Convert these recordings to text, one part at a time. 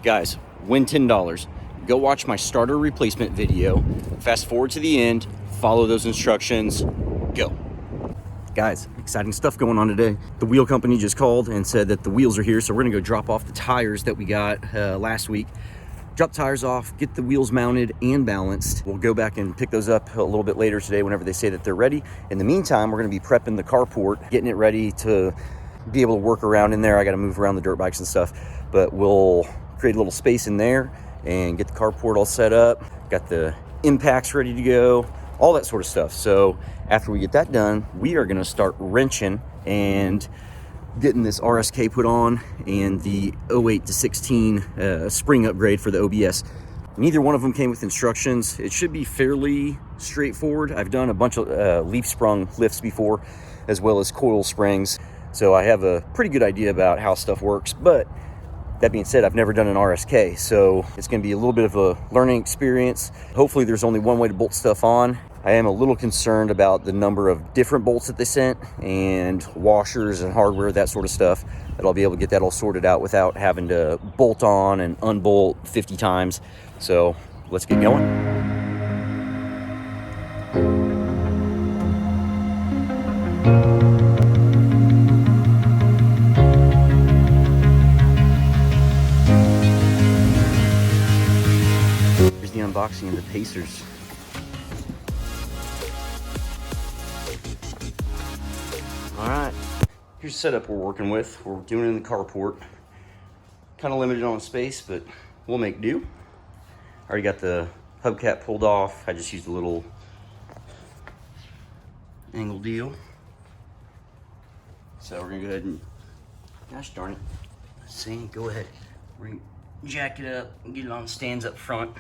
Guys, win $10. Go watch my starter replacement video. Fast forward to the end, follow those instructions, go. Guys, exciting stuff going on today. The wheel company just called and said that the wheels are here, so we're gonna go drop off the tires that we got last week. Drop the tires off, get the wheels mounted and balanced. We'll go back and pick those up a little bit later today whenever they say that they're ready. In the meantime, we're gonna be prepping the carport, getting it ready to be able to work around in there. I gotta move around the dirt bikes and stuff, but we'll create a little space in there and get the carport all set up. Got the impacts ready to go, all that sort of stuff. So after we get that done, we are gonna start wrenching and getting this RSK put on and the 08 to 16 spring upgrade for the OBS. Neither one of them came with instructions. It should be fairly straightforward. I've done a bunch of leaf sprung lifts before, as well as coil springs. So I have a pretty good idea about how stuff works, but that being said, I've never done an RSK, so it's gonna be a little bit of a learning experience. Hopefully there's only one way to bolt stuff on. I am a little concerned about the number of different bolts that they sent and washers and hardware, that sort of stuff, that I'll be able to get that all sorted out without having to bolt on and unbolt 50 times. So let's get going. Unboxing of the Pacers. All right, here's the setup we're working with. We're doing it in the carport. Kind of limited on space, but we'll make do. Already got the hubcap pulled off. I just used a little angle deal. So we're gonna go ahead and, gosh darn it, let's see, go ahead. We're gonna jack it up and get it on stands up front.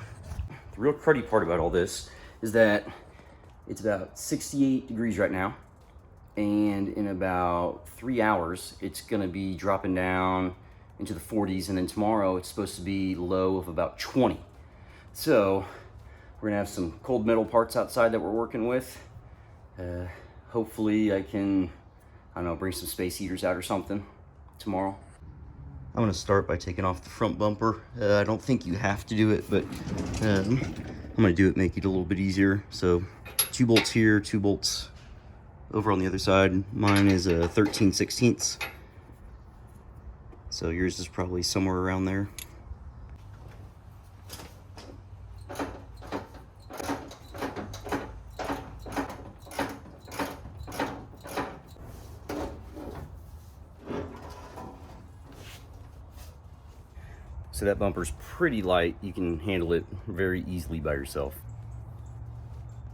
The real cruddy part about all this is that it's about 68 degrees right now, and in about 3 hours it's gonna be dropping down into the 40s, and then tomorrow it's supposed to be low of about 20. So we're gonna have some cold metal parts outside that we're working with. Hopefully I can, I don't know, bring some space heaters out or something tomorrow. I'm gonna start by taking off the front bumper. I don't think you have to do it, but I'm gonna do it, make it a little bit easier. So 2 bolts here, 2 bolts over on the other side. Mine is a 13/16. So yours is probably somewhere around there. So that bumper's pretty light. You can handle it very easily by yourself.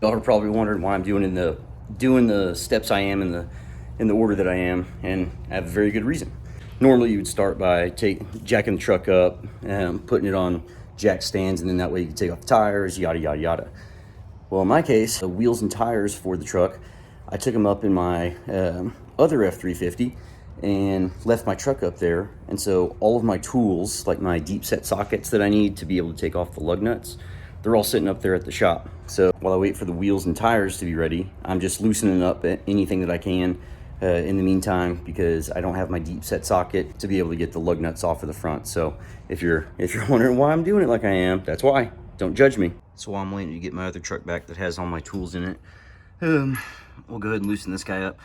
Y'all are probably wondering why I'm doing the steps I am in the order that I am, and I have a very good reason. Normally you would start by jacking the truck up and putting it on jack stands, and then that way you can take off the tires, yada yada yada. Well, in my case, the wheels and tires for the truck, I took them up in my other F350 and left my truck up there, and so all of my tools, like my deep set sockets that I need to be able to take off the lug nuts, they're all sitting up there at the shop. So while I wait for the wheels and tires to be ready, I'm just loosening up anything that I can in the meantime, because I don't have my deep set socket to be able to get the lug nuts off of the front. So if you're wondering why I'm doing it like I am, that's why. Don't judge me. So while I'm waiting to get my other truck back that has all my tools in it, we'll go ahead and loosen this guy up.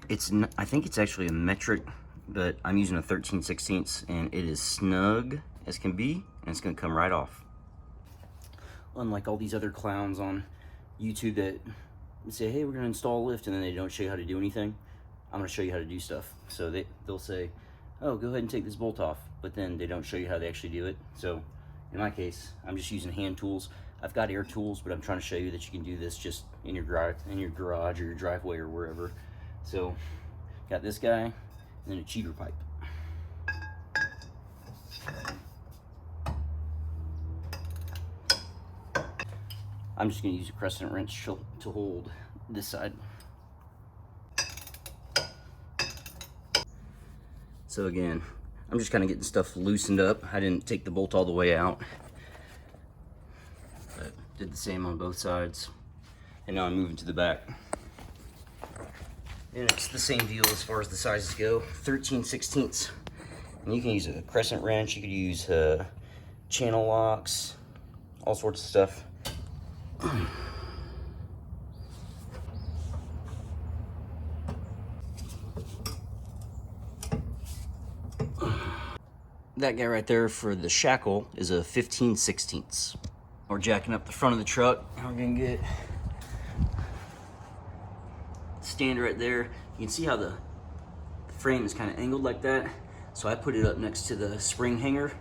I think it's actually a metric, but I'm using a 13/16, and it is snug as can be, and it's gonna come right off. Unlike all these other clowns on YouTube that say, hey, we're gonna install a lift, and then they don't show you how to do anything, I'm gonna show you how to do stuff. So they'll say, oh, go ahead and take this bolt off, but then they don't show you how they actually do it. So in my case, I'm just using hand tools. I've got air tools, but I'm trying to show you that you can do this just in your garage or your driveway or wherever. So, got this guy, and then a cheater pipe. I'm just going to use a crescent wrench to hold this side. So again, I'm just kind of getting stuff loosened up. I didn't take the bolt all the way out, but did the same on both sides. And now I'm moving to the back. And it's the same deal as far as the sizes go, 13/16. And you can use a crescent wrench, you could use channel locks, all sorts of stuff. That guy right there for the shackle is a 15/16. We're jacking up the front of the truck. We're gonna get stand right there. You can see how the frame is kind of angled like that. So I put it up next to the spring hanger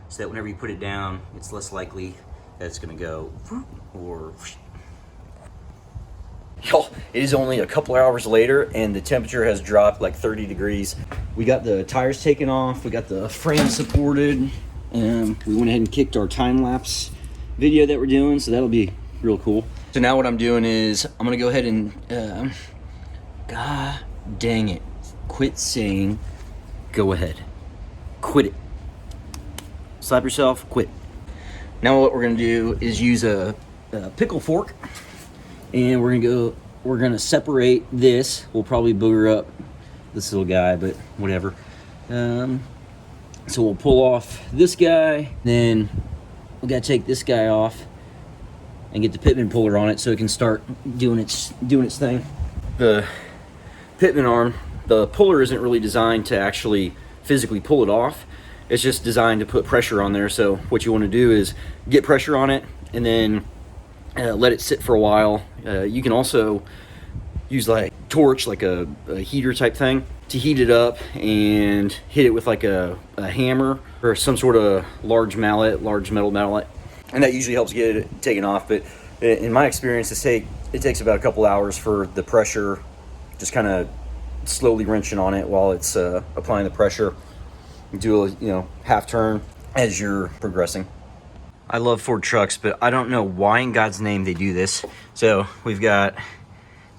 so that whenever you put it down, it's less likely that it's gonna go or. Y'all, it is only a couple hours later and the temperature has dropped like 30 degrees. We got the tires taken off, we got the frame supported, and we went ahead and kicked our time-lapse video that we're doing, so that'll be real cool. So now what I'm doing is I'm gonna go ahead and god dang it, quit saying go ahead, quit it, slap yourself, quit. Now what we're gonna do is use a pickle fork, and we're gonna separate this. We'll probably booger up this little guy, but whatever. So we'll pull off this guy, then we gotta take this guy off and get the Pitman puller on it so it can start doing its thing. The Pitman arm, the puller isn't really designed to actually physically pull it off. It's just designed to put pressure on there. So what you want to do is get pressure on it and then let it sit for a while. You can also use like torch, like a heater type thing, to heat it up and hit it with like a hammer or some sort of large metal mallet, and that usually helps get it taken off. But in my experience, it takes about a couple hours for the pressure, just kind of slowly wrenching on it while it's applying the pressure. Do a half turn as you're progressing. I love Ford trucks, but I don't know why in God's name they do this. So we've got,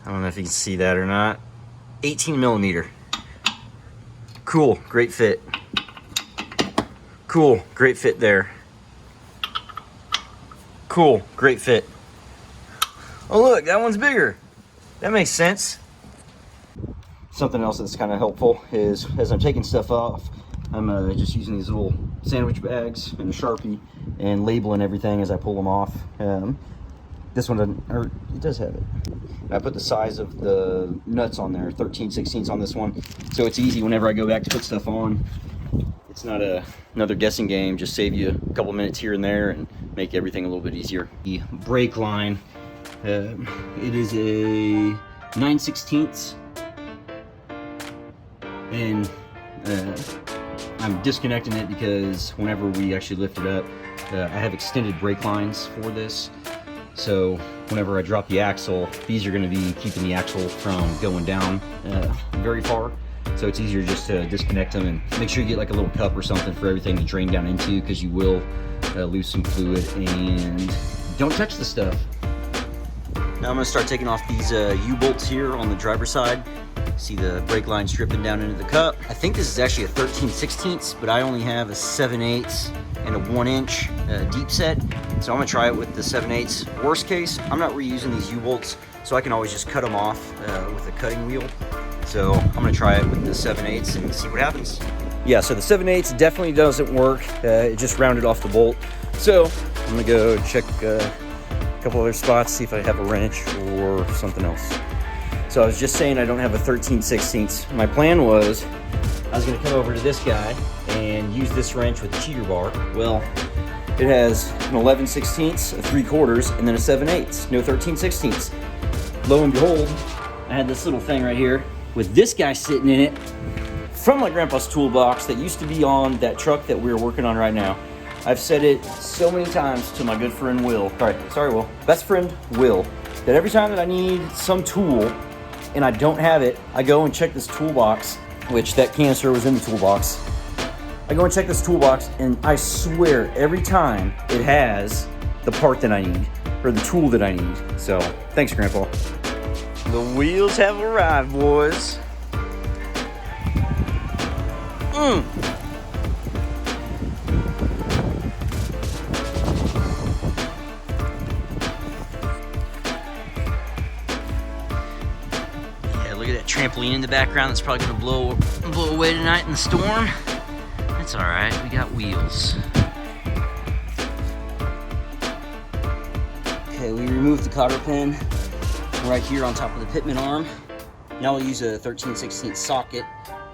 I don't know if you can see that or not, 18 millimeter. Cool, great fit. Cool, great fit there. Cool, great fit. Oh look, that one's bigger. That makes sense. Something else that's kind of helpful is as I'm taking stuff off, I'm just using these little sandwich bags and a Sharpie and labeling everything as I pull them off. This one doesn't, or it does have it. I put the size of the nuts on there, 13/16 on this one, so it's easy whenever I go back to put stuff on. It's not another guessing game, just save you a couple minutes here and there and make everything a little bit easier. The brake line, it is a 9/16, and I'm disconnecting it because whenever we actually lift it up, I have extended brake lines for this. So whenever I drop the axle, these are going to be keeping the axle from going down very far. So it's easier just to disconnect them and make sure you get like a little cup or something for everything to drain down into, because you will lose some fluid. And don't touch the stuff. Now I'm going to start taking off these U-bolts here on the driver's side. See the brake line stripping down into the cup. I think this is actually a 13/16, but I only have a 7/8 and a 1-inch deep set. So I'm gonna try it with the 7/8. Worst case, I'm not reusing these U-bolts, so I can always just cut them off with a cutting wheel. So I'm gonna try it with the 7/8 and see what happens. Yeah, so the 7/8 definitely doesn't work. It just rounded off the bolt. So I'm gonna go check a couple other spots, see if I have a wrench or something else. So I was just saying I don't have a 13/16. My plan was I was gonna come over to this guy and use this wrench with the cheater bar. Well, it has an 11/16, a 3/4, and then a 7/8, no 13/16. Lo and behold, I had this little thing right here with this guy sitting in it from my grandpa's toolbox that used to be on that truck that we're working on right now. I've said it so many times to my good friend Will, sorry Will, best friend Will, that every time that I need some tool and I don't have it, I go and check this toolbox, which that canister was in the toolbox. I go and check this toolbox, and I swear every time it has the part that I need, or the tool that I need. So, thanks, Grandpa. The wheels have arrived, boys. Look at that trampoline in the background. That's probably gonna blow away tonight in the storm. That's all right, we got wheels. remove the cotter pin right here on top of the Pitman arm. Now we'll use a 13/16 socket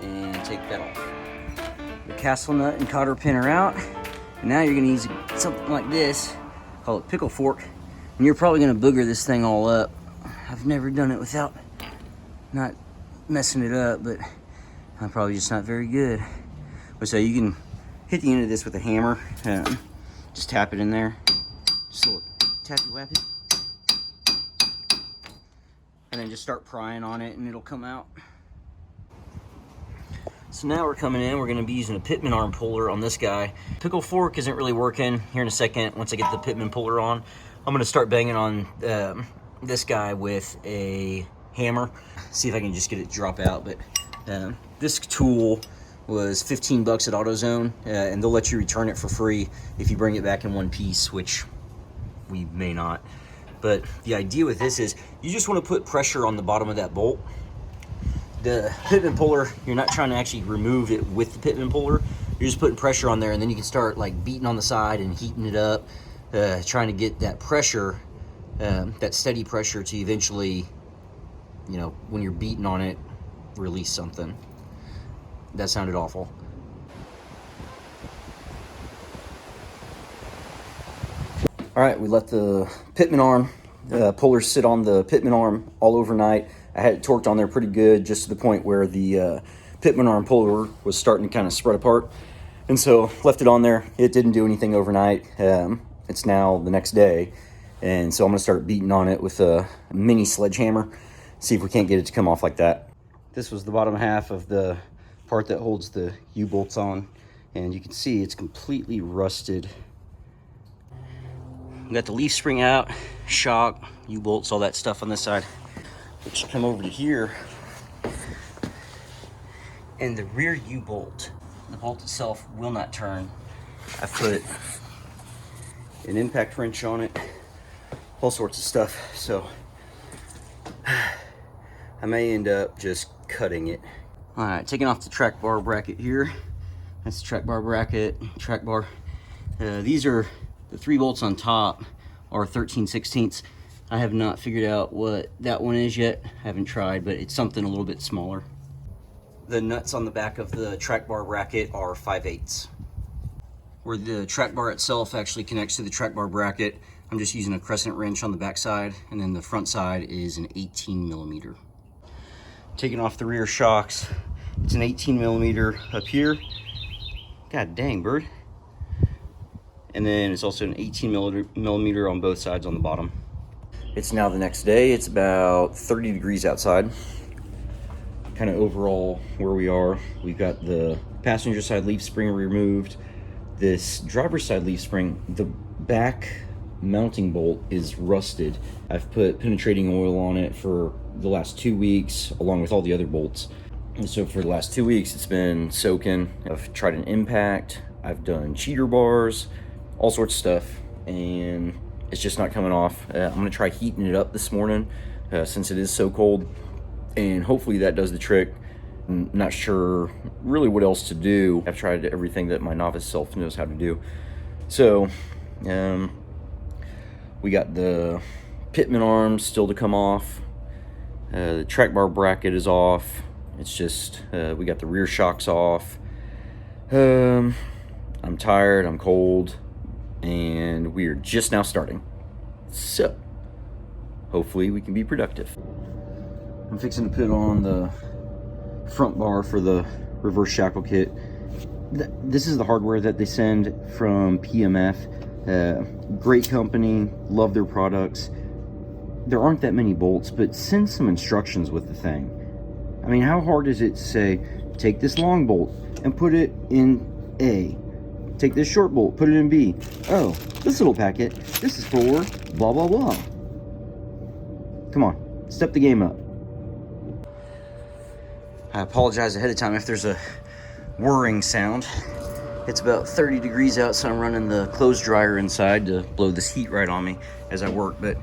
and take that off. The castle nut and cotter pin are out. And now you're gonna use something like this, call it pickle fork, and you're probably gonna booger this thing all up. I've never done it without not messing it up, but I'm probably just not very good. So you can hit the end of this with a hammer, just tap it in there, just a little tappy wappy, and then just start prying on it and it'll come out. So now we're coming in, we're gonna be using a Pitman arm puller on this guy. Pickle fork isn't really working. Here in a second, once I get the Pitman puller on, I'm gonna start banging on this guy with a hammer. See if I can just get it to drop out. But this tool was 15 bucks at AutoZone, and they'll let you return it for free if you bring it back in one piece, which we may not. But the idea with this is you just wanna put pressure on the bottom of that bolt. The Pitman puller, you're not trying to actually remove it with the Pitman puller. You're just putting pressure on there, and then you can start like beating on the side and heating it up, trying to get that pressure, that steady pressure to eventually, you know, when you're beating on it, release something. That sounded awful. All right, we let the Pitman arm puller sit on the Pitman arm all overnight. I had it torqued on there pretty good, just to the point where the Pitman arm puller was starting to kind of spread apart. And so left it on there. It didn't do anything overnight. It's now the next day. And so I'm gonna start beating on it with a mini sledgehammer, see if we can't get it to come off like that. This was the bottom half of the part that holds the U-bolts on. And you can see it's completely rusted. We got the leaf spring out, shock, U-bolts, all that stuff on this side. But you come over to here, and the rear U-bolt, the bolt itself will not turn. I put an impact wrench on it, all sorts of stuff, so I may end up just cutting it. All right, taking off the track bar bracket here. That's the track bar bracket, track bar. These are the 3 bolts on top are 13/16. I have not figured out what that one is yet. I haven't tried, but it's something a little bit smaller. The nuts on the back of the track bar bracket are 5/8. Where the track bar itself actually connects to the track bar bracket, I'm just using a crescent wrench on the back side, and then the front side is an 18mm. Taking off the rear shocks, it's an 18mm up here. God dang, bird. And then it's also an 18mm on both sides on the bottom. It's now the next day. It's about 30 degrees outside. Kind of overall where we are, we've got the passenger side leaf spring removed. This driver's side leaf spring, the back mounting bolt is rusted. I've put penetrating oil on it for the last 2 weeks, along with all the other bolts. And so for the last 2 weeks, it's been soaking. I've tried an impact, I've done cheater bars, all sorts of stuff, and it's just not coming off. I'm gonna try heating it up this morning since it is so cold, and hopefully that does the trick. I'm not sure really what else to do. I've tried everything that my novice self knows how to do. So we got the Pitman arms still to come off. The track bar bracket is off. It's just we got the rear shocks off. I'm tired, I'm cold, and we're just now starting. So hopefully we can be productive. I'm fixing to put on the front bar for the reverse shackle kit. This is the hardware that they send from PMF. Great company, love their products. There aren't that many bolts, but send some instructions with the thing. I mean, how hard is it to say, take this long bolt and put it in A. Take this short bolt, put it in B. Oh, this little packet, this is for blah, blah, blah. Come on, step the game up. I apologize ahead of time if there's a whirring sound. It's about 30 degrees out, so I'm running the clothes dryer inside to blow this heat right on me as I work. But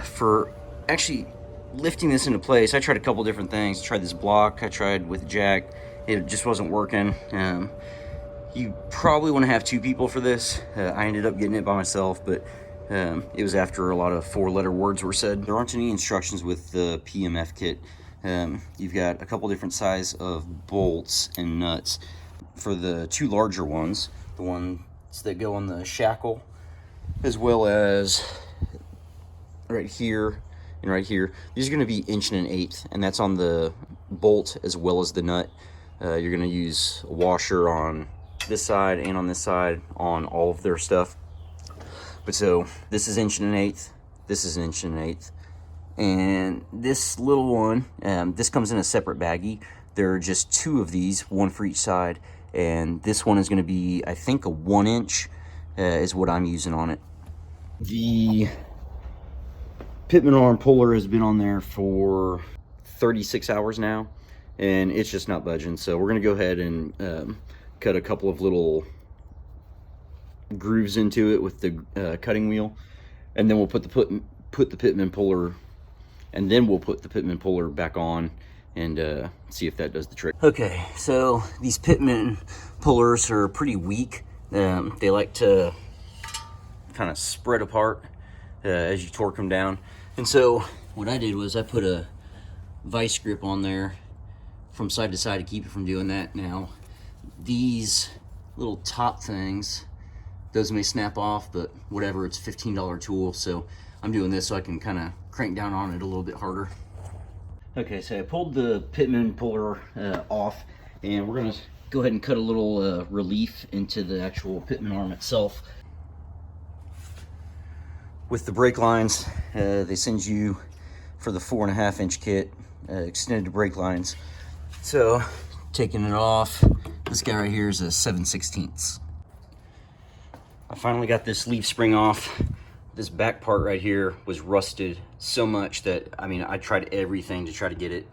for actually lifting this into place, I tried a couple different things. I tried this block, I tried with a jack. It just wasn't working. You probably want to have 2 people for this. I ended up getting it by myself, but It was after a lot of 4-letter words were said. There aren't any instructions with the PMF kit. You've got a couple different size of bolts and nuts. For the 2 larger ones, the ones that go on the shackle, as well as right here and right here, these are going to be 1.125", and that's on the bolt as well as the nut. You're going to use a washer on this side and on this side on all of their stuff. But so this is 1.125", this is 1.125", and this little one, this comes in a separate baggie. There are just 2 of these, one for each side, and this one is going to be, I think, a 1 inch is what I'm using on it. The Pitman arm puller has been on there for 36 hours now, and it's just not budging. So we're going to go ahead and cut a couple of little grooves into it with the cutting wheel, and then we'll put the Pitman puller, and then we'll put the Pitman puller back on and see if that does the trick. Okay, so these Pitman pullers are pretty weak. They like to kind of spread apart as you torque them down. And so what I did was I put a vice grip on there from side to side to keep it from doing that. Now, these little top things, those may snap off, but whatever, it's a $15 tool, so I'm doing this so I can kind of crank down on it a little bit harder. Okay, so I pulled the Pitman puller off, and we're gonna go ahead and cut a little relief into the actual Pitman arm itself. With the brake lines, they send you, for the 4.5-inch kit, extended brake lines. So, taking it off, this guy right here is a 7/16. I finally got this leaf spring off. This back part right here was rusted so much that, I mean, I tried everything to try to get it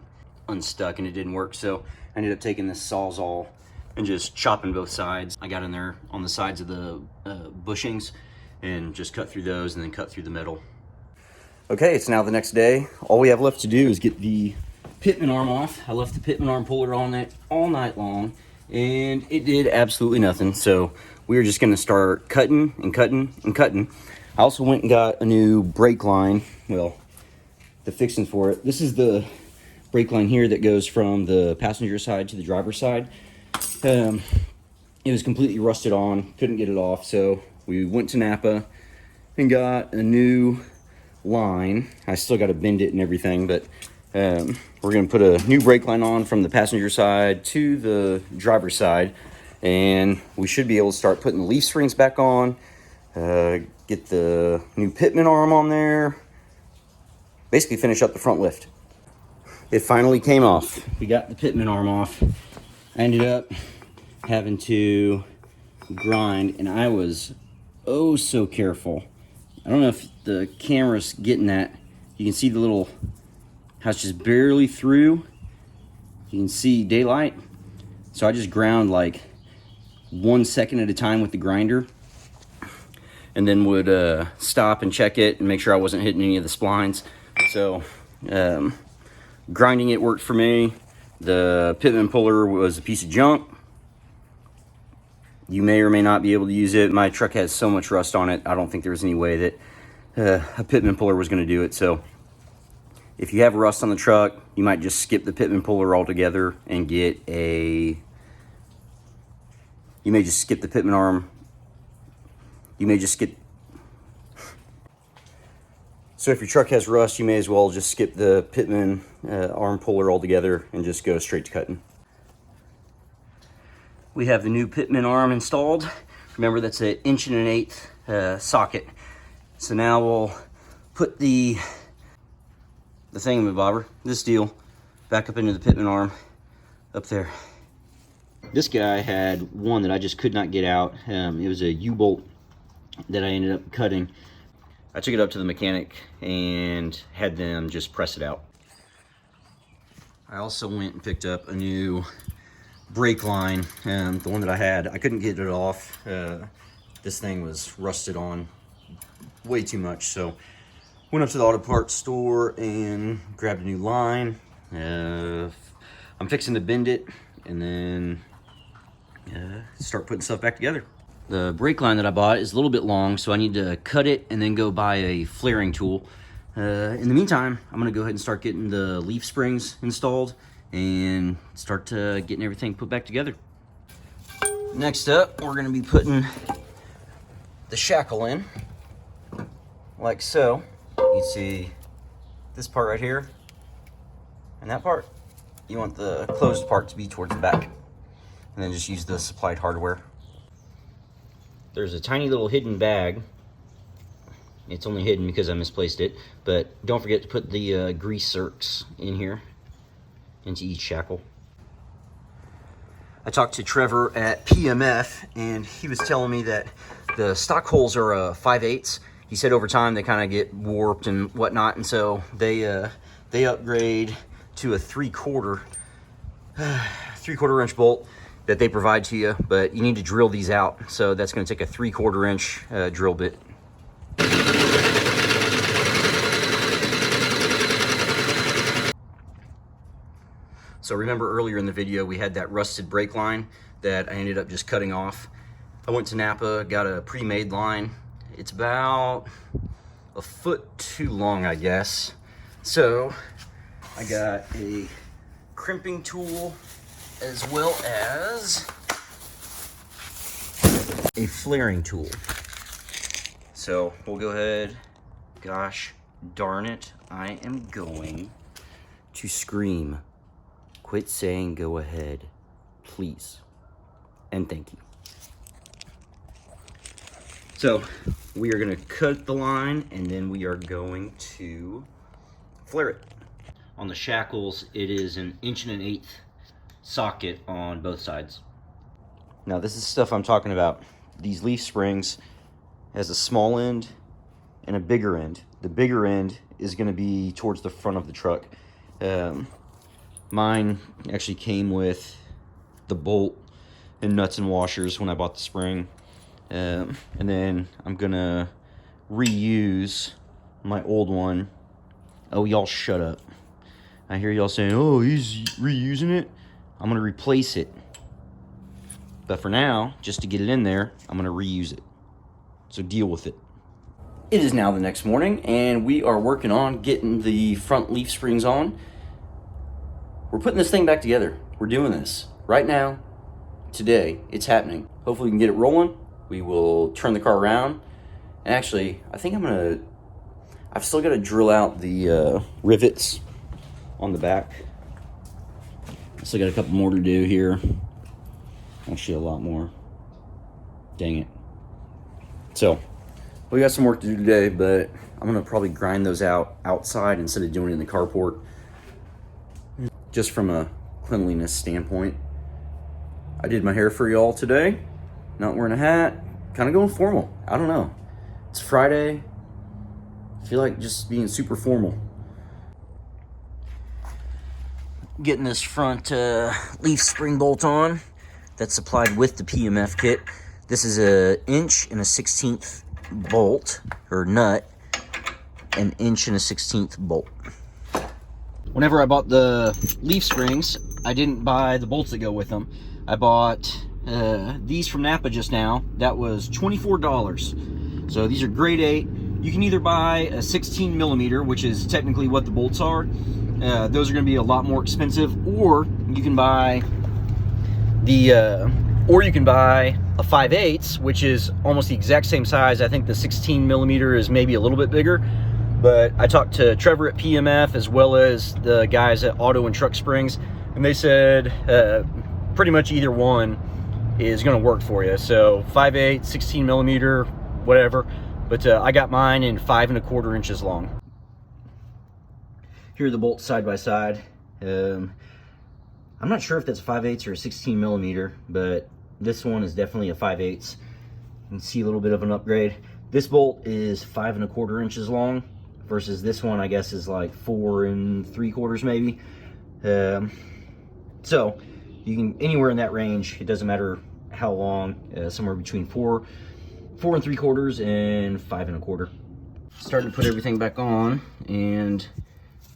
unstuck and it didn't work. So I ended up taking this Sawzall and just chopping both sides. I got in there on the sides of the bushings and just cut through those and then cut through the metal. Okay, it's now the next day. All we have left to do is get the Pitman arm off. I left the Pitman arm puller on it all night long, and it did absolutely nothing. So we are just gonna start cutting and cutting and cutting. I also went and got a new brake line, well, the fixings for it. This is the brake line here that goes from the passenger side to the driver's side. It was completely rusted on, couldn't get it off, so we went to Napa and got a new line. I still got to bend it and everything, but we're going to put a new brake line on from the passenger side to the driver's side, and we should be able to start putting the leaf springs back on, get the new Pitman arm on there, basically finish up the front lift. It finally came off. We got the Pitman arm off. I ended up having to grind, and I was oh so careful. I don't know if the camera's getting that. You can see the little, how it's just barely through. You can see daylight. So I just ground like 1 second at a time with the grinder, and then would stop and check it and make sure I wasn't hitting any of the splines. So grinding it worked for me. The Pitman puller was a piece of junk. You may or may not be able to use it. My truck has so much rust on it, I don't think there was any way that a Pitman puller was going to do it. So if you have rust on the truck, you might just skip the Pitman puller altogether and get a, you may just skip the Pitman arm. You may just skip. So if your truck has rust, you may as well just skip the Pitman arm puller altogether and just go straight to cutting. We have the new Pitman arm installed. Remember, that's an 1.125" socket. So now we'll put the thingamabobber, this deal, back up into the Pitman arm up there. This guy had one that I just could not get out. It was a U-bolt that I ended up cutting. I took it up to the mechanic and had them just press it out. I also went and picked up a new brake line, the one that I had. I couldn't get it off. This thing was rusted on way too much, so went up to the auto parts store and grabbed a new line. I'm fixing to bend it and then start putting stuff back together. The brake line that I bought is a little bit long, so I need to cut it and then go buy a flaring tool. In the meantime, I'm gonna go ahead and start getting the leaf springs installed and start getting everything put back together. Next up, we're gonna be putting the shackle in, like so. You see this part right here and that part. You want the closed part to be towards the back, and then just use the supplied hardware. There's a tiny little hidden bag. It's only hidden because I misplaced it, but don't forget to put the grease zerks in here, into each shackle. I talked to Trevor at PMF, and he was telling me that the stock holes are 5/8. He said over time they kind of get warped and whatnot, and so they upgrade to a 3/4 inch bolt that they provide to you, but you need to drill these out. So that's going to take a 3/4 inch drill bit. So remember earlier in the video, we had that rusted brake line that I ended up just cutting off. I went to Napa, got a pre-made line. It's about a foot too long, I guess. So I got a crimping tool as well as a flaring tool. So we'll go ahead. Gosh darn it, I am going to scream. Quit saying go ahead, please, and thank you. So we are gonna cut the line and then we are going to flare it. On the shackles, it is an 1 1/8" socket on both sides. Now this is stuff I'm talking about. These leaf springs has a small end and a bigger end. The bigger end is gonna be towards the front of the truck. Mine actually came with the bolt and nuts and washers when I bought the spring. And then I'm gonna reuse my old one. Oh, y'all shut up. I hear y'all saying, oh, he's reusing it. I'm gonna replace it. But for now, just to get it in there, I'm gonna reuse it. So deal with it. It is now the next morning and we are working on getting the front leaf springs on. We're putting this thing back together. We're doing this right now, today. It's happening. Hopefully we can get it rolling. We will turn the car around. And actually, I think I've still got to drill out the rivets on the back. Still got a couple more to do here. Actually, a lot more. Dang it. So, we got some work to do today, but I'm gonna probably grind those out outside instead of doing it in the carport. Just from a cleanliness standpoint. I did my hair for y'all today. Not wearing a hat. Kind of going formal. I don't know. It's Friday. I feel like just being super formal. Getting this front leaf spring bolt on. That's supplied with the PMF kit. This is a 1 1/16" bolt, or nut. 1 1/16" bolt. Whenever I bought the leaf springs, I didn't buy the bolts that go with them. I bought these from Napa just now. That was $24. So these are grade 8. You can either buy a 16mm, which is technically what the bolts are. Those are going to be a lot more expensive, or you can buy a 5/8, which is almost the exact same size. I think the 16mm is maybe a little bit bigger. But I talked to Trevor at PMF as well as the guys at Auto and Truck Springs, and they said pretty much either one is going to work for you. So 5/8, 16mm, whatever. But I got mine in 5 1/4 inches long. Here are the bolts side by side. I'm not sure if that's a 5/8 or a 16mm, but this one is definitely a 5/8. You can see a little bit of an upgrade. This bolt is 5 1/4 inches long versus this one, I guess, is like 4 3/4 maybe. So you can, anywhere in that range, it doesn't matter how long, somewhere between 4 3/4 and 5 1/4. Starting to put everything back on, and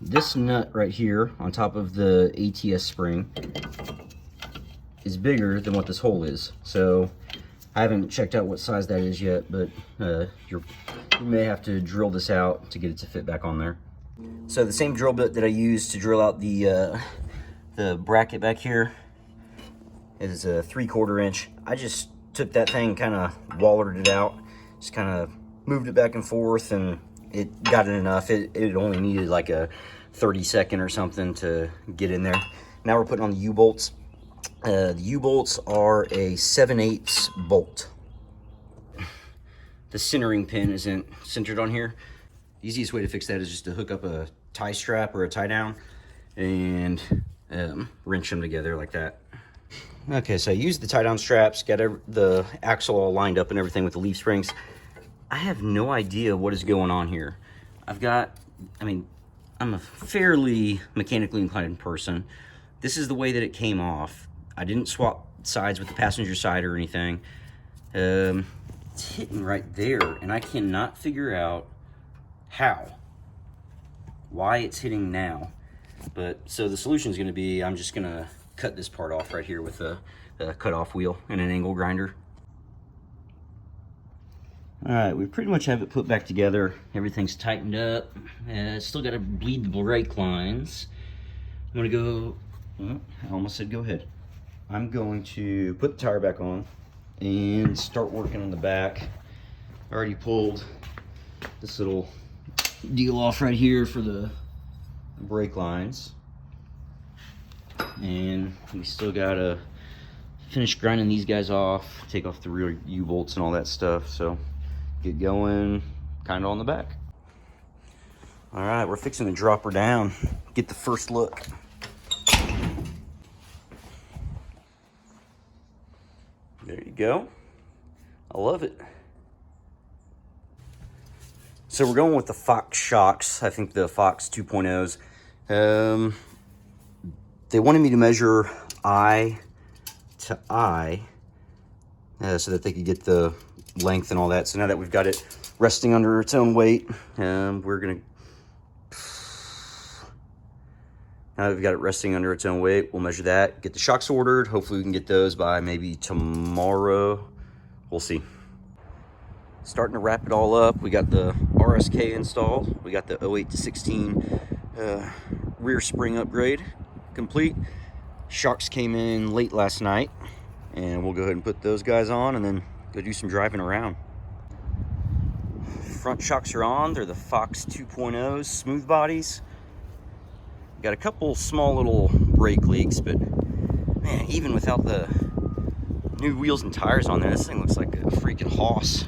this nut right here on top of the ATS spring is bigger than what this hole is. So I haven't checked out what size that is yet, but you may have to drill this out to get it to fit back on there. So the same drill bit that I used to drill out the bracket back here is a 3/4 inch. I just took that thing, kind of wallered it out, just kind of moved it back and forth, and it got it enough. It only needed like a 30-second or something to get in there. Now we're putting on the U-bolts. The U-bolts are a 7/8 bolt. The centering pin isn't centered on here. The easiest way to fix that is just to hook up a tie strap or a tie down and wrench them together like that. Okay, so I used the tie down straps, got the axle all lined up and everything with the leaf springs. I have no idea what is going on here. I'm a fairly mechanically inclined person. This is the way that it came off. I didn't swap sides with the passenger side or anything. It's hitting right there, and I cannot figure out why it's hitting now. But so the solution is going to be, I'm just going to cut this part off right here with a cut-off wheel and an angle grinder. All right, we pretty much have it put back together. Everything's tightened up. Still got to bleed the brake lines. I'm going to go, well, I almost said go ahead. I'm going to put the tire back on and start working on the back. I already pulled this little deal off right here for the brake lines. And we still got to finish grinding these guys off, take off the rear U-bolts and all that stuff. So get going kind of on the back. All right, we're fixing to drop her down, get the first look. There you go. I love it. So we're going with the Fox shocks. I think the Fox 2.0s. They wanted me to measure eye to eye so that they could get the length and all that. So now that we've got it resting under its own weight, now that we've got it resting under its own weight, we'll measure that, get the shocks ordered. Hopefully we can get those by maybe tomorrow. We'll see. Starting to wrap it all up. We got the RSK installed. We got the 08 to 16 rear spring upgrade complete. Shocks came in late last night, and we'll go ahead and put those guys on and then go do some driving around. Front shocks are on. They're the Fox 2.0s, smooth bodies. Got a couple small little brake leaks, but man, even without the new wheels and tires on there, this thing looks like a freaking hoss.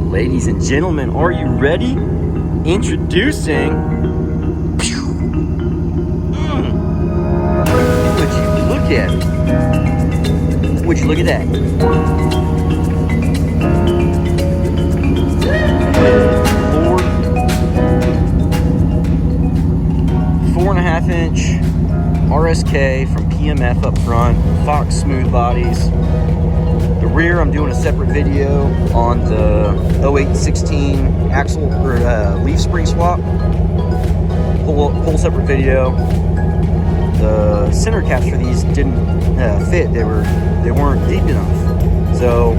Ladies and gentlemen, are you ready? Introducing. Would you look at it? Would you look at that? Ford 4.5 inch RSK from PMF up front, Fox smooth bodies. The rear, I'm doing a separate video on the 08-16 axle or leaf spring swap. Whole separate video. The center caps for these didn't fit. They weren't deep enough. So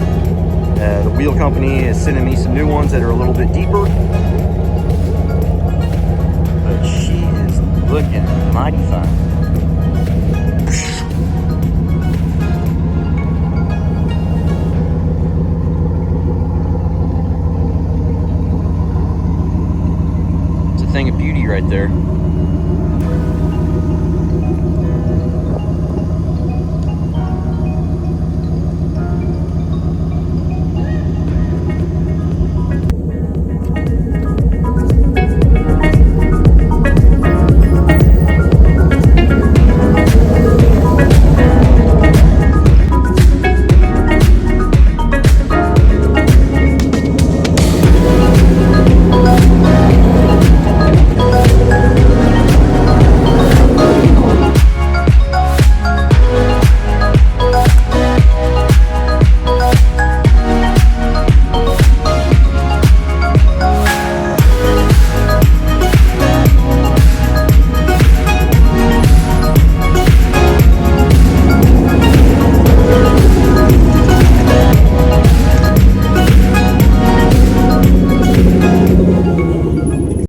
the wheel company is sending me some new ones that are a little bit deeper. But she is looking mighty fine. Thing of beauty right there.